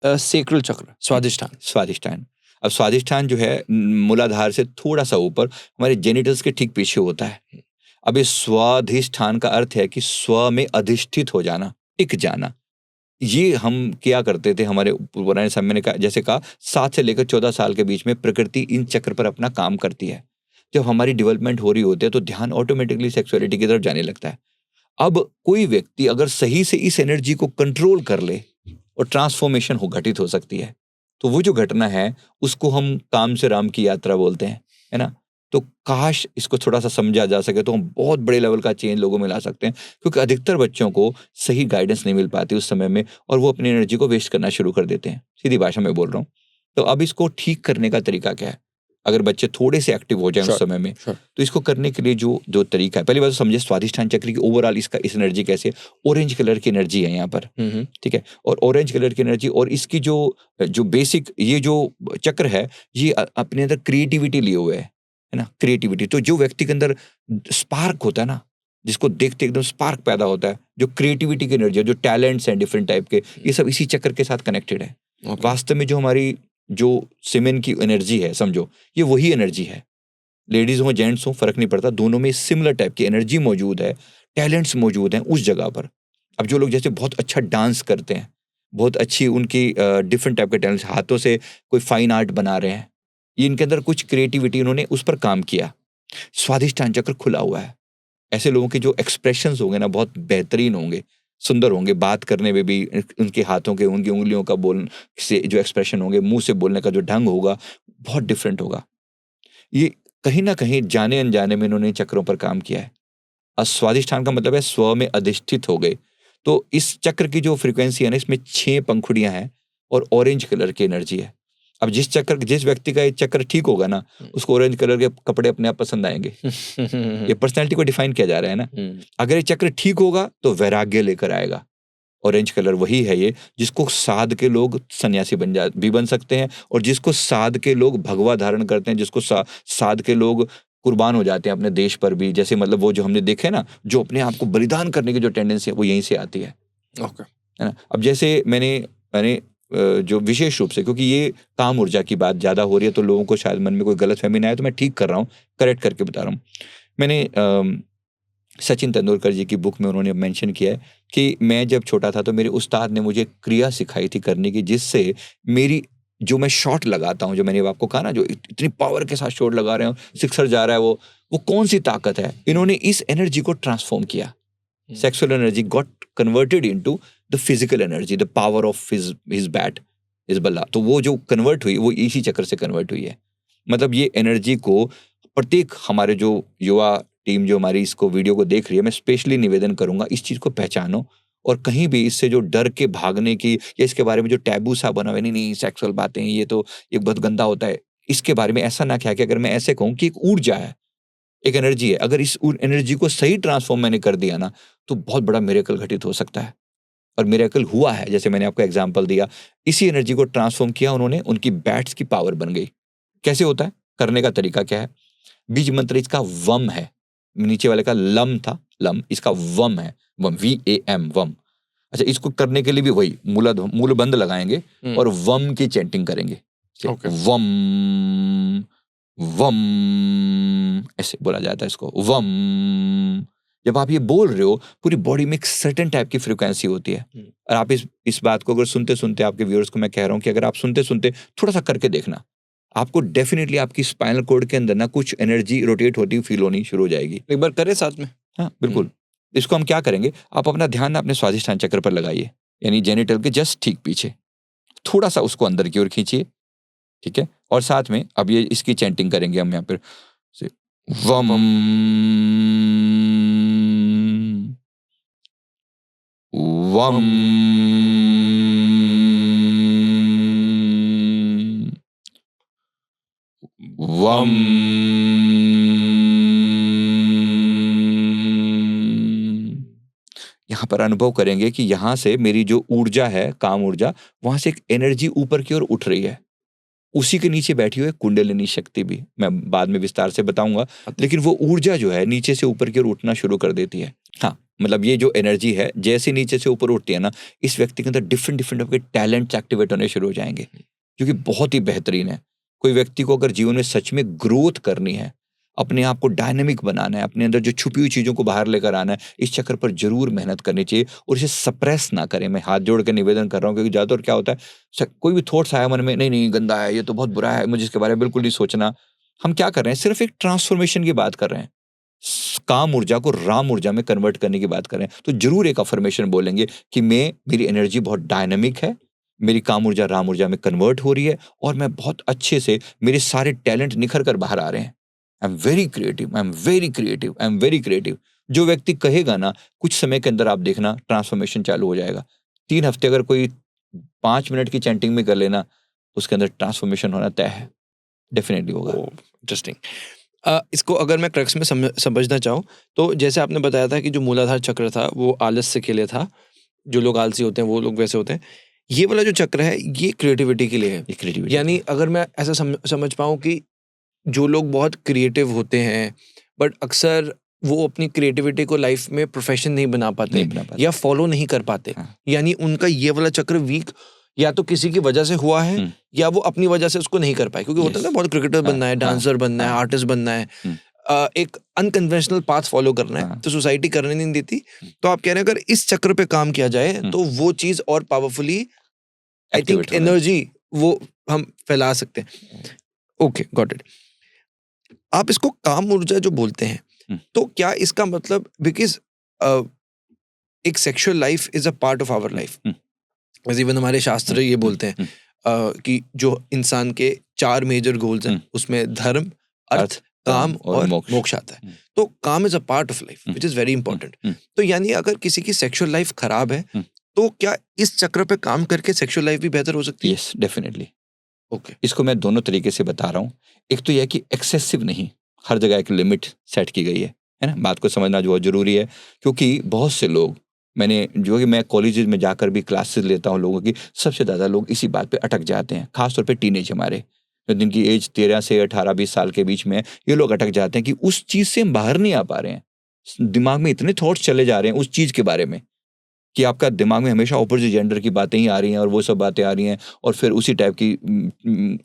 Sacral चक्र, स्वादिष्ठान। स्वादिष्ठान। अब स्वादिष्ठान जो है मूलाधार से थोड़ा सा ऊपर हमारे जेनिटल्स के ठीक पीछे होता है। अब इस स्वाधिष्ठान का अर्थ है कि स्व में अधिष्ठित हो जाना, टिक जाना। ये हम क्या करते थे हमारे पुराने समय ने जैसे कहा 7 से लेकर 14 साल के बीच में प्रकृति इन चक्र पर अपना काम करती है। जब हमारी डेवलपमेंट हो रही होती है तो ध्यान ऑटोमेटिकली सेक्सुअलिटी की तरफ जाने लगता है। अब कोई व्यक्ति अगर सही से इस एनर्जी को कंट्रोल कर ले और ट्रांसफॉर्मेशन घटित हो सकती है। तो वो जो घटना है उसको हम काम से राम की यात्रा बोलते हैं, है ना। तो काश इसको थोड़ा सा समझा जा सके तो हम बहुत बड़े लेवल का चेंज लोगों में ला सकते हैं, क्योंकि अधिकतर बच्चों को सही गाइडेंस नहीं मिल पाती उस समय में और वो अपनी एनर्जी को वेस्ट करना शुरू कर देते हैं। सीधी भाषा में बोल रहा हूँ। तो अब इसको ठीक करने का तरीका क्या है? अगर बच्चे थोड़े से एक्टिव हो जाए उस समय में, तो इसको करने के लिए जो तरीका है, पहली बात तो समझे स्वादिष्ठान चक्र की ओवरऑल इसका इस एनर्जी कैसे। ऑरेंज कलर की एनर्जी है यहाँ पर, ठीक है। और ऑरेंज कलर की एनर्जी और इसकी जो बेसिक ये जो चक्र है ये अपने अंदर क्रिएटिविटी लिए हुए है ना, क्रिएटिविटी। तो जो व्यक्ति के अंदर स्पार्क होता है ना, जिसको देखते एकदम स्पार्क पैदा होता है, जो क्रिएटिविटी की एनर्जी है, जो टैलेंट्स हैं डिफरेंट टाइप के, ये सब इसी चक्र के साथ कनेक्टेड है। वास्तव में जो हमारी जो सीमेन की एनर्जी है, समझो ये वही एनर्जी है। लेडीज हो जेंट्स हो फर्क नहीं पड़ता, दोनों में सिमिलर टाइप की एनर्जी मौजूद है, टैलेंट्स मौजूद हैं उस जगह पर। अब जो लोग जैसे बहुत अच्छा डांस करते हैं, बहुत अच्छी उनकी डिफरेंट टाइप के टैलेंट्स, हाथों से कोई फाइन आर्ट बना रहे हैं, ये इनके अंदर कुछ क्रिएटिविटी उन्होंने उस पर काम किया। स्वादिष्ठान चक्र खुला हुआ है। ऐसे लोगों के जो एक्सप्रेशंस होंगे ना बहुत बेहतरीन होंगे, सुंदर होंगे, बात करने में भी उनके हाथों के, उनकी उंगलियों का बोल से जो एक्सप्रेशन होंगे, मुंह से बोलने का जो ढंग होगा बहुत डिफरेंट होगा। ये कहीं ना कहीं जाने अनजाने में इन्होंने चक्रों पर काम किया है। स्वादिष्ठान का मतलब है स्व में अधिष्ठित हो गए। तो इस चक्र की जो फ्रीक्वेंसी है ना, इसमें 6 पंखुड़ियां हैं और ऑरेंज कलर की एनर्जी है। अब जिस व्यक्ति का ये चक्र ठीक होगा ना, उसको ऑरेंज कलर के कपड़े अपने आप पसंद आएंगे। ये पर्सनैलिटी को डिफाइन किया जा रहा है ना। अगर ये चक्र ठीक होगा तो वैराग्य लेकर आएगा। ऑरेंज कलर वही है ये जिसको साध के लोग सन्यासी बन सकते हैं, और जिसको साध के लोग भगवा धारण करते हैं, जिसको साध के लोग कुर्बान हो जाते हैं अपने देश पर भी। जैसे मतलब वो जो हमने देखे ना, जो अपने आप को बलिदान करने की जो टेंडेंसी है वो यहीं से आती है। ओके, है ना। अब जैसे मैंने जो विशेष रूप से, क्योंकि ये काम ऊर्जा की बात ज्यादा हो रही है तो लोगों को शायद मन में कोई गलत फहमी ना आए, तो मैं ठीक कर रहा हूँ, करेक्ट करके बता रहा हूँ। मैंने सचिन तेंदुलकर जी की बुक में उन्होंने मेंशन किया है कि मैं जब छोटा था तो मेरे उस्ताद ने मुझे क्रिया सिखाई थी करने की, जिससे मेरी जो मैं शॉट लगाता हूँ, जो मैंने आपको कहा ना, जो इतनी पावर के साथ शॉट लगा रहे हो, सिक्सर जा रहा है, वो कौन सी ताकत है। इन्होंने इस एनर्जी को ट्रांसफॉर्म किया। Sexual energy got converted into the physical energy, the power of his bat, his बल्ला। तो वो जो कन्वर्ट हुई वो इसी चक्र से कन्वर्ट हुई है। मतलब ये एनर्जी को प्रत्येक हमारे जो युवा टीम जो हमारी इसको वीडियो को देख रही है, मैं स्पेशली निवेदन करूंगा इस चीज को पहचानो, और कहीं भी इससे जो डर के भागने की या इसके बारे में जो टैबू सा बना हुआ है, नहीं सेक्सुअल बातें ये तो ये बहुत गंदा होता है, इसके बारे में ऐसा ना क्या कि अगर मैं ऐसे कहूं कि एक ऊर्जा है, एक एनर्जी है, अगर इस एनर्जी को सही ट्रांसफॉर्म मैंने कर दिया ना, तो बहुत बड़ा मिरेकल घटित हो सकता है। और मिरेकल हुआ है। जैसे मैंने आपको एग्जांपल दिया, इसी एनर्जी को ट्रांसफॉर्म किया उन्होंने, उनकी बैट्स की पावर बन गई। कैसे होता है, करने का तरीका क्या है? बीज मंत्र इसका वम है, नीचे वाले का लम था, लम, इसका वम है, वम, VAM, वम। अच्छा, इसको करने के लिए भी वही मूल बंद लगाएंगे और वम की चैंटिंग करेंगे। वम वम ऐसे बोला जाता है इसको, वम। जब आप ये बोल रहे हो, पूरी बॉडी में एक सर्टेन टाइप की फ्रीक्वेंसी होती है। और आप इस बात को अगर सुनते सुनते, आपके व्यूअर्स को मैं कह रहा हूँ कि अगर आप सुनते सुनते थोड़ा सा करके देखना, आपको डेफिनेटली आपकी स्पाइनल कॉर्ड के अंदर ना कुछ एनर्जी रोटेट होती हुई फील होनी शुरू हो जाएगी। एक बार करें साथ में। हाँ बिल्कुल। इसको हम क्या करेंगे, आप अपना ध्यान अपने स्वादिष्ठान चक्र पर लगाइए, यानी जेनिटल के जस्ट ठीक पीछे, थोड़ा सा उसको अंदर की ओर खींचिए, ठीक है। और साथ में अब ये इसकी चैंटिंग करेंगे हम यहाँ पर, वम वम वम। यहाँ पर अनुभव करेंगे कि यहाँ से मेरी जो ऊर्जा है, काम ऊर्जा, वहां से एक एनर्जी ऊपर की ओर उठ रही है। उसी के नीचे बैठी हुई है कुंडलिनी शक्ति भी, मैं बाद में विस्तार से बताऊंगा। लेकिन वो ऊर्जा जो है नीचे से ऊपर की ओर उठना शुरू कर देती है। हाँ, मतलब ये जो एनर्जी है जैसे नीचे से ऊपर उठती है ना, इस व्यक्ति के अंदर डिफरेंट डिफरेंट आपके टैलेंट्स एक्टिवेट होने शुरू हो जाएंगे, जो कि बहुत ही बेहतरीन है। कोई व्यक्ति को अगर जीवन में सच में ग्रोथ करनी है, अपने आप को डायनेमिक बनाना है, अपने अंदर जो छुपी हुई चीज़ों को बाहर लेकर आना है, इस चक्कर पर जरूर मेहनत करनी चाहिए और इसे सप्रेस ना करें। मैं हाथ जोड़ के निवेदन कर रहा हूँ, क्योंकि ज़्यादातर क्या होता है, कोई भी थॉट्स आया मन में, नहीं नहीं गंदा है, ये तो बहुत बुरा है, मुझे इसके बारे में बिल्कुल नहीं सोचना। हम क्या कर रहे हैं, सिर्फ एक ट्रांसफॉर्मेशन की बात कर रहे हैं, काम ऊर्जा को राम ऊर्जा में कन्वर्ट करने की बात कर रहे हैं। तो जरूर एक अफर्मेशन बोलेंगे कि मेरी एनर्जी बहुत डायनामिक है, मेरी काम ऊर्जा राम ऊर्जा में कन्वर्ट हो रही है और मैं बहुत अच्छे से, मेरे सारे टैलेंट निखर कर बाहर आ रहे हैं। I am very creative, I am very creative, I am very creative. जो व्यक्ति कहेगा ना, कुछ समय के अंदर आप देखना ट्रांसफॉर्मेशन चालू हो जाएगा। 3 हफ्ते अगर कोई 5 मिनट की चैंटिंग में कर लेना, उसके अंदर ट्रांसफॉर्मेशन होना तय है, डेफिनेटली होगा। इंटरेस्टिंग। इसको अगर मैं क्रक्स में समझना चाहूँ, तो जैसे आपने बताया था कि जो मूलाधार चक्र था वो आलस्य के लिए था, जो लोग आलसी होते हैं वो लोग वैसे होते हैं। ये वाला जो चक्र है ये क्रिएटिविटी के लिए है। क्रिएटिविटी यानी अगर मैं ऐसा समझ पाऊँ कि जो लोग बहुत क्रिएटिव होते हैं बट अक्सर वो अपनी क्रिएटिविटी को लाइफ में प्रोफेशन नहीं बना पाते या फॉलो नहीं कर पाते, यानी उनका ये वाला चक्र वीक या तो किसी की वजह से हुआ है या वो अपनी वजह से उसको नहीं कर पाए, क्योंकि होता है ना बहुत क्रिकेटर बनना है, डांसर बनना है, आर्टिस्ट बनना है, एक अनकन्वेंशनल पाथ फॉलो करना है, तो सोसाइटी करने नहीं देती। तो आप कह रहे हैं अगर इस चक्र पे काम किया जाए तो वो चीज और पावरफुली, आई थिंक एनर्जी वो हम फैला सकते हैं। Okay, got it. आप इसको काम ऊर्जा जो बोलते हैं, तो क्या इसका मतलब, बिकॉज एक sexual life is a part of our life, even हमारे शास्त्र ये बोलते हैं कि जो इंसान के 4 मेजर गोल्स हैं उसमें धर्म, अर्थ, काम और मोक्ष आता है। तो काम is a part of life which is very important. तो यानी अगर किसी की सेक्सुअल लाइफ खराब है तो क्या इस चक्र पे काम करके सेक्सुअल लाइफ भी बेहतर हो सकती है? Yes, definitely. ओके, इसको मैं दोनों तरीके से बता रहा हूँ। एक तो यह कि एक्सेसिव नहीं, हर जगह एक लिमिट सेट की गई है ना। बात को समझना बहुत जरूरी है, क्योंकि बहुत से लोग, मैंने जो कि मैं कॉलेजेस में जाकर भी क्लासेस लेता हूँ लोगों की, सबसे ज़्यादा लोग इसी बात पे अटक जाते हैं, खासतौर पे टीनेज हमारे, जो जिनकी एज 13 से 18-20 साल के बीच में है, ये लोग अटक जाते हैं कि उस चीज़ से हम बाहर नहीं आ पा रहे हैं। दिमाग में इतने थॉट्स चले जा रहे हैं उस चीज़ के बारे में कि आपका दिमाग में हमेशा ऑपोजिट जेंडर की बातें ही आ रही हैं और वो सब बातें आ रही हैं, और फिर उसी टाइप की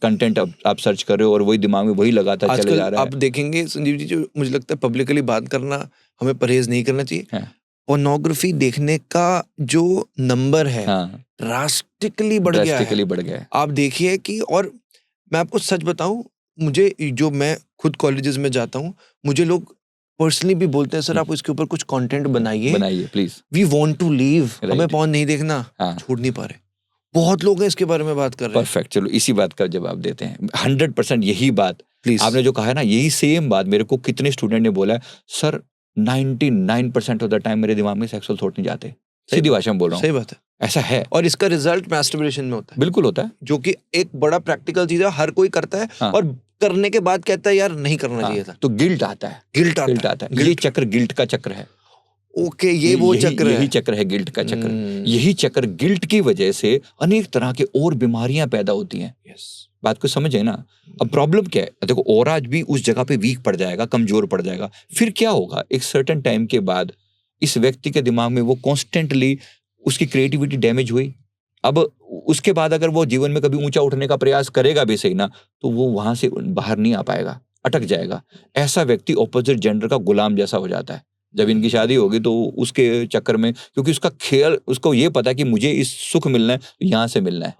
कंटेंट आप सर्च कर रहे हो और वही दिमाग में वही लगातार चले जा रहा है। आप देखेंगे संजीव जी, जो मुझे लगता है पब्लिकली बात करना हमें परहेज नहीं करना चाहिए। पोर्नोग्राफी देखने का जो नंबर है ड्रास्टिकली बढ़ गया है। आप देखिए कि, और मैं आपको सच बताऊं, मुझे जो मैं खुद कॉलेजेस में जाता हूं, मुझे लोग पर्सनली भी बोलते हैं सर आप इसके ऊपर कुछ कंटेंट बनाइए please, we want to leave, हमें पॉर्न नहीं देखना, छोड़ नहीं पा रहे। बहुत लोग हैं इसके बारे में बात कर रहे हैं। परफेक्ट, चलो इसी बात का जवाब देते हैं। 100% यही बात प्लीज आपने जो कहा है ना, यही सेम बात मेरे को कितने स्टूडेंट ने बोला है, सर 99% ऑफ द टाइम मेरे दिमाग में सेक्सुअल थॉट नहीं जाते। सीधी भाषा में बोल रहा हूँ, सही बात है, ऐसा है। और इसका रिजल्ट मैस्टरबेशन में होता है। बिल्कुल होता है, जो कि एक बड़ा प्रैक्टिकल चीज है, हर कोई करता है और करने के बाद कहता है यार नहीं करना चाहिए था, तो गिल्ट आता है, गिल्ट आता है। ये चक्र गिल्ट का चक्र है। ओके, ये वो चक्र है, यही चक्र है गिल्ट का चक्र। यही चक्र, गिल्ट की वजह से अनेक तरह के और बीमारियां पैदा होती हैं। बात को समझे ना। अब प्रॉब्लम क्या है, देखो और आज भी उस जगह पे वीक पड़ जाएगा, कमजोर पड़ जाएगा। फिर क्या होगा, एक सर्टेन टाइम के बाद इस व्यक्ति के दिमाग में वो कॉन्स्टेंटली उसकी क्रिएटिविटी डैमेज हुई। अब उसके बाद अगर वो जीवन में कभी ऊंचा उठने का प्रयास करेगा भी सही ना, तो वो वहां से बाहर नहीं आ पाएगा, अटक जाएगा। ऐसा व्यक्ति ऑपोजिट जेंडर का गुलाम जैसा हो जाता है। जब इनकी शादी होगी तो उसके चक्कर में, क्योंकि उसका ख्याल, उसको ये पता है कि मुझे इस सुख मिलना है तो यहाँ से मिलना है,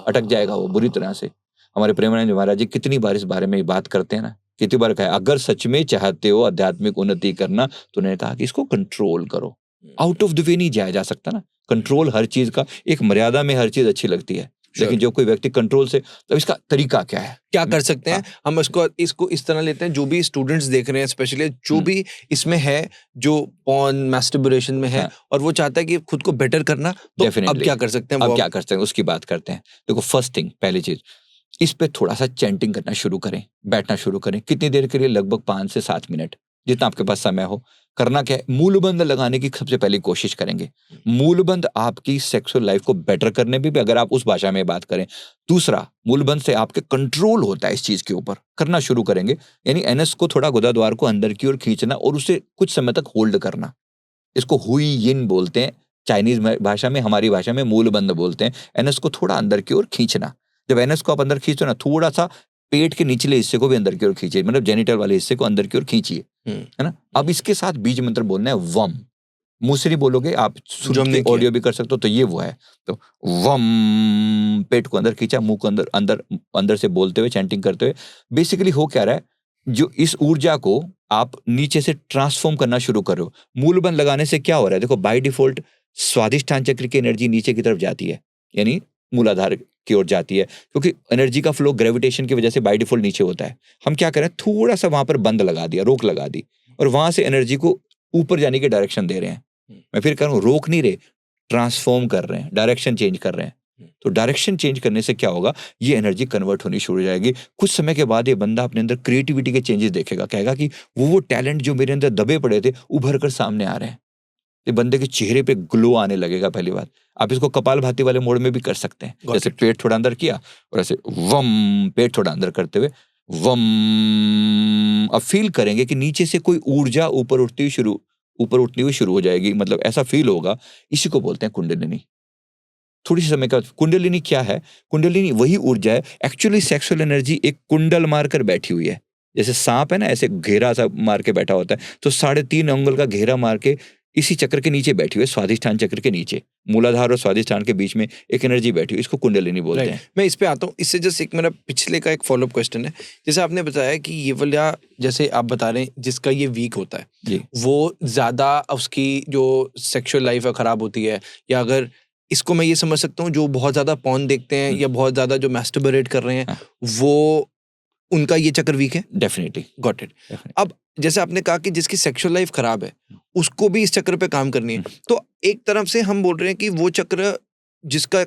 अटक जाएगा वो बुरी तरह से। हमारे प्रेमानंद महाराज जी कितनी बार इस बारे में बात करते हैं ना, कितनी बार कहा, अगर सच में चाहते हो आध्यात्मिक उन्नति करना, तो उन्होंने कहा कि इसको कंट्रोल करो। आउट ऑफ द वे नहीं जाया जा सकता ना। कंट्रोल हर चीज का, एक मर्यादा में हर चीज अच्छी लगती है, लेकिन जो कोई व्यक्ति कंट्रोल से, तो इसका तरीका क्या है, क्या कर सकते हैं हम इसको इस तरह लेते हैं। जो भी स्टूडेंट्स देख रहे हैं, स्पेशली जो भी इसमें है, जो पॉर्न मैस्टरबेशन में है और वो चाहता है कि खुद को बेटर करना, तो अब क्या कर सकते हैं, अब क्या कर सकते हैं उसकी बात करते हैं। देखो, फर्स्ट थिंग, पहली चीज, इस पे थोड़ा सा चैंटिंग करना शुरू करें, बैठना शुरू करें। कितनी देर के लिए? लगभग 5 से 7 मिनट, जितना आपके पास समय हो। करना क्या है, मूलबंध लगाने की सबसे पहले कोशिश करेंगे। मूलबंध आपकी सेक्सुअल लाइफ को बेटर करने भी अगर आप उस भाषा में बात करें। दूसरा, मूलबंध से आपके कंट्रोल होता है इस चीज के ऊपर, करना शुरू करेंगे। यानी एनएस को थोड़ा गुदाद्वार को अंदर की ओर खींचना और उसे कुछ समय तक होल्ड करना। इसको हुई यिन बोलते हैं चाइनीज भाषा में, हमारी भाषा में मूलबंध बोलते हैं। एनएस को थोड़ा अंदर की ओर खींचना। जब एनएस को आप अंदर खींचते हो ना, थोड़ा सा पेट के निचले हिस्से को भी अंदर की ओर खींचिए, मतलब जेनिटल वाले हिस्से को अंदर की ओर खींचिए, है ना। अब इसके साथ बीज मंत्र बोलना है वम। मुंह से नहीं बोलोगे आप, ऑडियो भी कर सकते हो, तो ये वो है। तो वम, पेट को अंदर खींचा, मुंह को अंदर अंदर अंदर से बोलते हुए, चैंटिंग करते हुए। बेसिकली हो क्या रहा है, जो इस ऊर्जा को आप नीचे से ट्रांसफॉर्म करना शुरू कर रहे हो। मूलबंध लगाने से क्या हो रहा है, देखो बाय डिफॉल्ट स्वादिष्ठान चक्र की एनर्जी नीचे की तरफ जाती है, यानी मूलाधार की ओर जाती है, क्योंकि एनर्जी का फ्लो ग्रेविटेशन की वजह से बाय डिफॉल्ट नीचे होता है। हम क्या करें, थोड़ा सा वहां पर बंद लगा दिया, रोक लगा दी, और वहां से एनर्जी को ऊपर जाने की डायरेक्शन दे रहे हैं। मैं फिर कह रहा हूँ, रोक नहीं रहे, ट्रांसफॉर्म कर रहे हैं, डायरेक्शन चेंज कर रहे हैं। तो डायरेक्शन चेंज करने से क्या होगा, ये एनर्जी कन्वर्ट होनी शुरू हो जाएगी। कुछ समय के बाद ये बंदा अपने अंदर क्रिएटिविटी के चेंजेस देखेगा, कहेगा कि वो टैलेंट जो मेरे अंदर दबे पड़े थे उभर कर सामने आ रहे हैं। ये बंदे के चेहरे पे ग्लो आने लगेगा। पहली बात, आप इसको कपालभाति वाले मोड में भी कर सकते हैं, जैसे पेट थोड़ा अंदर किया और ऐसे वम, पेट थोड़ा अंदर करते हुए वम। अब फील करेंगे कि नीचे से कोई ऊर्जा ऊपर उठनी हुई शुरू हो जाएगी, मतलब ऐसा फील होगा। इसी को बोलते हैं कुंडलिनी। थोड़ी सी समय का कुंडलिनी क्या है, कुंडलिनी वही ऊर्जा है। एक्चुअली सेक्सुअल एनर्जी एक कुंडल मारकर बैठी हुई है, जैसे सांप है ना, ऐसे घेरा सा मार के बैठा होता है, तो 3.5 अंगुल का घेरा मार के इसी चक्र के नीचे बैठी हुई है, स्वादिष्ठान चक्र के नीचे, मूलाधार और स्वादिष्ठान के बीच में एक एनर्जी बैठी हुई, इसको कुंडलिनी बोलते हैं। मैं इस पे आता हूँ, इससे जस्ट एक मेरा पिछले का एक फॉलोअप क्वेश्चन है। जैसे आपने बताया कि ये वाला, जैसे आप बता रहे हैं जिसका ये वीक होता है, वो ज्यादा उसकी जो सेक्सुअल लाइफ है खराब होती है, या अगर इसको मैं ये समझ सकता हूँ जो बहुत ज्यादा पॉर्न देखते हैं या बहुत ज्यादा जो मैस्टरबेट कर रहे हैं, वो उनका ये चक्र वीक है। Definitely, got it. अब जैसे आपने कहा कि जिसकी सेक्सुअल लाइफ खराब है उसको भी इस चक्र पे काम करनी है, तो एक तरफ से हम बोल रहे हैं कि वो चक्र जिसका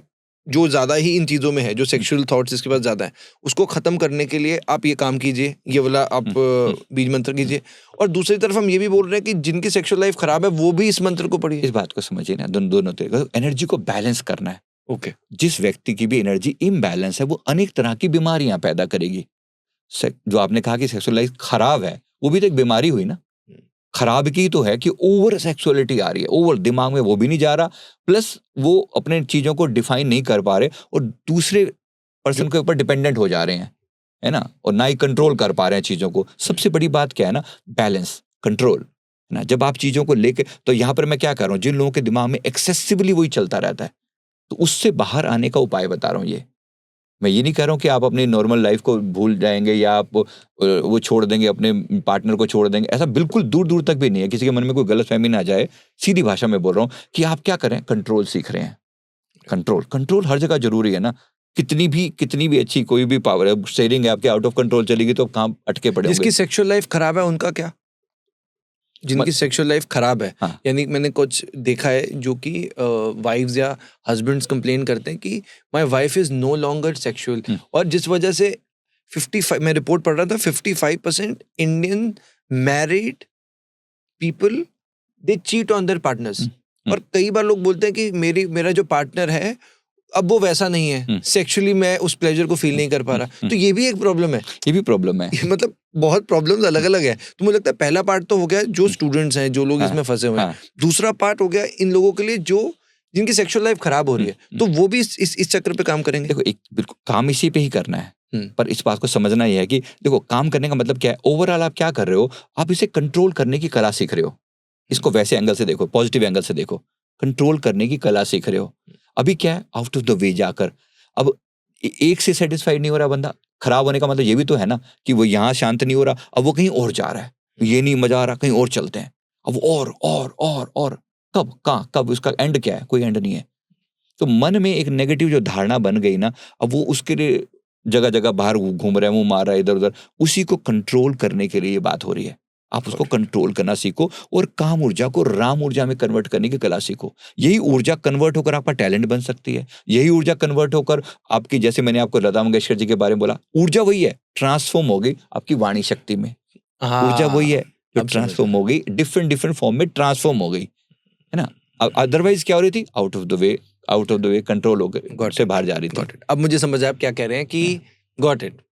जो ज्यादा ही इन चीजों में है, जो सेक्सुअल थॉट्स जिसके पास ज्यादा है, उसको खत्म करने के लिए आप ये काम कीजिए, ये वाला आप बीज मंत्र कीजिए। और दूसरी तरफ हम ये भी बोल रहे हैं कि जिनकी सेक्सुअल लाइफ खराब है वो भी इस मंत्र को पढ़िए। इस बात को समझिए ना, दोनों तरीके, एनर्जी को बैलेंस करना है। ओके। जिस व्यक्ति की भी एनर्जी इम्बैलेंस है, वो अनेक तरह की बीमारियां पैदा करेगी। जो आपने कहा कि सेक्सुअल लाइफ खराब है, वो भी तो एक बीमारी हुई ना। खराब की तो है कि ओवर सेक्सुअलिटी आ रही है, ओवर दिमाग में वो भी नहीं जा रहा, प्लस वो अपने चीजों को डिफाइन नहीं कर पा रहे और दूसरे पर्सन के ऊपर डिपेंडेंट हो जा रहे हैं, है ना, और ना ही कंट्रोल कर पा रहे हैं चीजों को। सबसे बड़ी बात क्या है ना, बैलेंस, कंट्रोल, है ना। जब आप चीजों को लेके, तो यहाँ पर मैं क्या कर रहा हूँ, जिन लोगों के दिमाग में एक्सेसिवली वही चलता रहता है, तो उससे बाहर आने का उपाय बता रहा हूँ। ये मैं ये नहीं कह रहा हूँ कि आप अपनी नॉर्मल लाइफ को भूल जाएंगे या आप वो छोड़ देंगे, अपने पार्टनर को छोड़ देंगे, ऐसा बिल्कुल दूर दूर तक भी नहीं है। किसी के मन में कोई गलतफहमी ना जाए, सीधी भाषा में बोल रहा हूँ कि आप क्या करें, कंट्रोल सीख रहे हैं। कंट्रोल हर जगह जरूरी है ना। कितनी भी अच्छी कोई भी पावर है, शेयरिंग है आपके, आउट ऑफ कंट्रोल चलेगी तो कहाँ अटके पड़े। जिसकी सेक्सुअल लाइफ खराब है उनका क्या, जिनकी सेक्सुअल लाइफ खराब है, हाँ। यानी मैंने कुछ देखा है जो कि वाइफ्स या हस्बैंड्स कंप्लेन करते हैं कि my wife is no longer sexual, और जिस वजह से 55, मैं रिपोर्ट पढ़ रहा था, 55% Indian married people they cheat on their partners. और कई बार लोग बोलते हैं कि मेरा जो पार्टनर है अब वो वैसा नहीं है, सेक्सुअली मैं उस प्लेजर को फील नहीं कर पा रहा। तो ये भी एक प्रॉब्लम है, ये भी प्रॉब्लम है। मतलब बहुत प्रॉब्लम्स अलग अलग है। तो मुझे लगता है पहला पार्ट तो हो गया जो स्टूडेंट्स हैं, जो लोग इसमें फंसे हुए हैं। दूसरा पार्ट हो गया इन लोगों के लिए जो जिनकी सेक्सुअल लाइफ खराब हो रही है, तो वो भी इस चक्र पे काम करेंगे। देखो, एक बिल्कुल काम इसी पे ही करना है, पर इस बात को समझना यह है कि देखो, काम करने का मतलब क्या है, ओवरऑल आप क्या कर रहे हो, आप इसे कंट्रोल करने की कला सीख रहे हो। इसको वैसे एंगल से देखो, पॉजिटिव एंगल से देखो, कंट्रोल करने की कला सीख रहे हो। अभी क्या है, आउट ऑफ द वे जाकर, अब एक से सेटिस्फाइड नहीं हो रहा बंदा, खराब होने का मतलब ये भी तो है ना कि वो यहाँ शांत नहीं हो रहा, अब वो कहीं और जा रहा है, ये नहीं मजा आ रहा, कहीं और चलते हैं, अब और कब उसका एंड क्या है, कोई एंड नहीं है। तो मन में एक नेगेटिव जो धारणा बन गई ना, अब वो उसके लिए जगह जगह बाहर घूम रहा है, मुंह मार रहा है इधर उधर, उसी को कंट्रोल करने के लिए ये बात हो रही है। आप उसको कंट्रोल करना सीखो और काम ऊर्जा को राम ऊर्जा में कन्वर्ट करने की कला सीखो। यही ऊर्जा कन्वर्ट होकर आपका टैलेंट बन सकती है। यही ऊर्जा कन्वर्ट होकर आपकी, जैसे मैंने आपको लता मंगेशकर जी के बारे में बोला, ऊर्जा वही है, ट्रांसफॉर्म हो गई आपकी वाणी शक्ति में। ऊर्जा वही है जो ट्रांसफॉर्म हो गई, डिफरेंट फॉर्म में ट्रांसफॉर्म हो गई, है ना। अदरवाइज क्या हो रही थी, out of the way control हो गए, से बाहर जा रही थी। अब मुझे समझ आया आप क्या कह रहे हैं कि गॉट इट।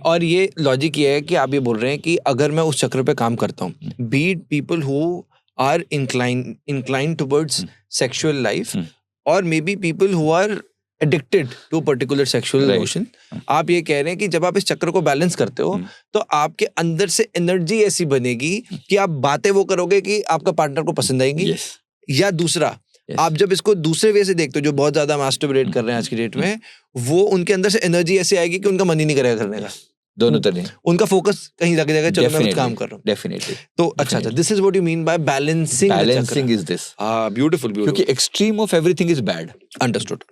और ये लॉजिक ये है कि आप ये बोल रहे हैं कि अगर मैं उस चक्र पे काम करता हूँ, beat people who are inclined towards sexual life, or maybe people who are addicted to a particular sexual emotion. आप ये कह रहे हैं कि जब आप इस चक्र को बैलेंस करते हो तो आपके अंदर से एनर्जी ऐसी बनेगी कि आप बातें वो करोगे कि आपका पार्टनर को पसंद आएंगी. या दूसरा, आप जब इसको दूसरे वे से देखते हो, जो बहुत ज्यादा मास्टरबेट कर रहे हैं आज की डेट में, वो उनके अंदर से एनर्जी ऐसे आएगी कि उनका मन ही नहीं करेगा करने का. दोनों तरह उनका फोकस कहीं लग जाएगा, चलो मैं कुछ काम कर रहा हूँ. डेफिनेटली. तो अच्छा, this is what you mean by balancing. Balancing is this. Beautiful. क्योंकि extreme of everything is bad. Understood.